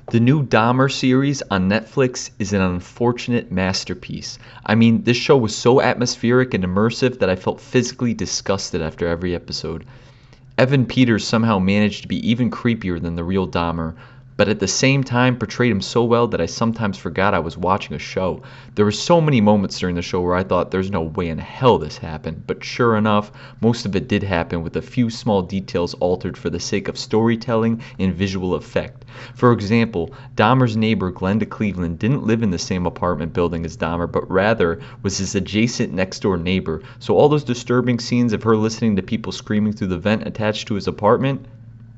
The new Dahmer series on Netflix is an unfortunate masterpiece. I mean, this show was so atmospheric and immersive that I felt physically disgusted after every episode. Evan Peters somehow managed to be even creepier than the real Dahmer, but at the same time portrayed him so well that I sometimes forgot I was watching a show. There were so many moments during the show where I thought there's no way in hell this happened, but sure enough, most of it did happen with a few small details altered for the sake of storytelling and visual effect. For example, Dahmer's neighbor Glenda Cleveland didn't live in the same apartment building as Dahmer, but rather was his adjacent next-door neighbor, so all those disturbing scenes of her listening to people screaming through the vent attached to his apartment,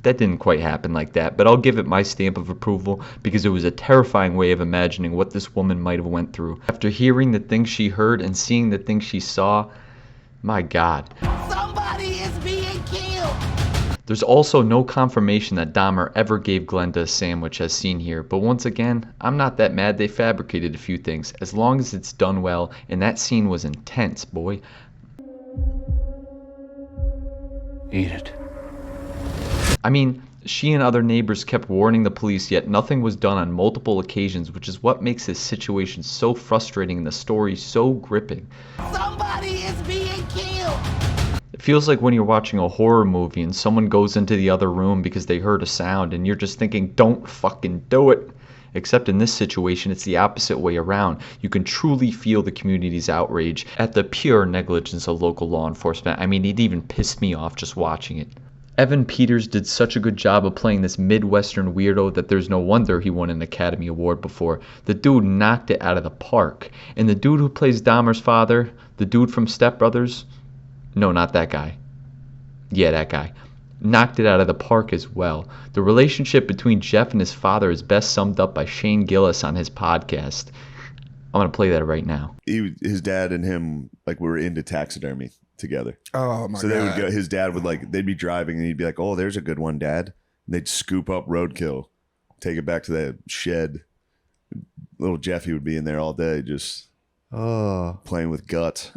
that didn't quite happen like that, but I'll give it my stamp of approval because it was a terrifying way of imagining what this woman might have went through. After hearing the things she heard and seeing the things she saw, my God. Somebody is being killed! There's also no confirmation that Dahmer ever gave Glenda a sandwich as seen here, but once again, I'm not that mad they fabricated a few things, as long as it's done well, and that scene was intense, boy. Eat it. I mean, she and other neighbors kept warning the police, yet nothing was done on multiple occasions, which is what makes this situation so frustrating and the story so gripping. Somebody is being killed! It feels like when you're watching a horror movie and someone goes into the other room because they heard a sound and you're just thinking, don't fucking do it. Except in this situation, it's the opposite way around. You can truly feel the community's outrage at the pure negligence of local law enforcement. I mean, it even pissed me off just watching it. Evan Peters did such a good job of playing this Midwestern weirdo that there's no wonder he won an Academy Award before. The dude knocked it out of the park. And the dude who plays Dahmer's father, the dude from Step Brothers, no, not that guy. Yeah, that guy. Knocked it out of the park as well. The relationship between Jeff and his father is best summed up by Shane Gillis on his podcast. I'm going to play that right now. His dad and him, were into taxidermy together. Oh my god! So they would go. His dad would they'd be driving and he'd be like, "Oh, there's a good one, Dad." And they'd scoop up roadkill, take it back to the shed. Little Jeffy would be in there all day, just playing with guts.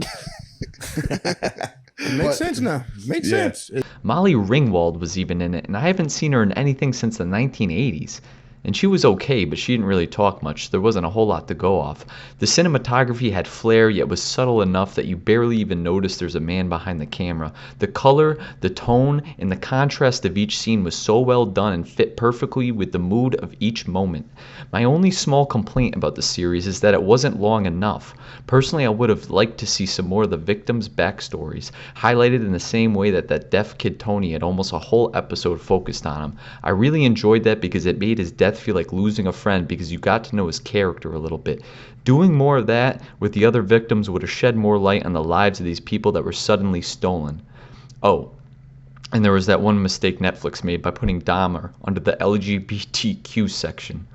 It makes sense now. Makes sense. Molly Ringwald was even in it, and I haven't seen her in anything since the 1980s. And she was okay, but she didn't really talk much. There wasn't a whole lot to go off. The cinematography had flair, yet was subtle enough that you barely even noticed there's a man behind the camera. The color, the tone, and the contrast of each scene was so well done and fit perfectly with the mood of each moment. My only small complaint about the series is that it wasn't long enough. Personally, I would have liked to see some more of the victims' backstories, highlighted in the same way that deaf kid Tony had almost a whole episode focused on him. I really enjoyed that because it made his death feel like losing a friend because you got to know his character a little bit. Doing more of that with the other victims would have shed more light on the lives of these people that were suddenly stolen. Oh, and there was that one mistake Netflix made by putting Dahmer under the LGBTQ section.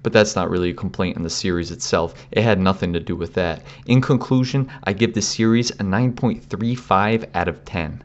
But that's not really a complaint in the series itself. It had nothing to do with that. In conclusion, I give the series a 9.35 out of 10.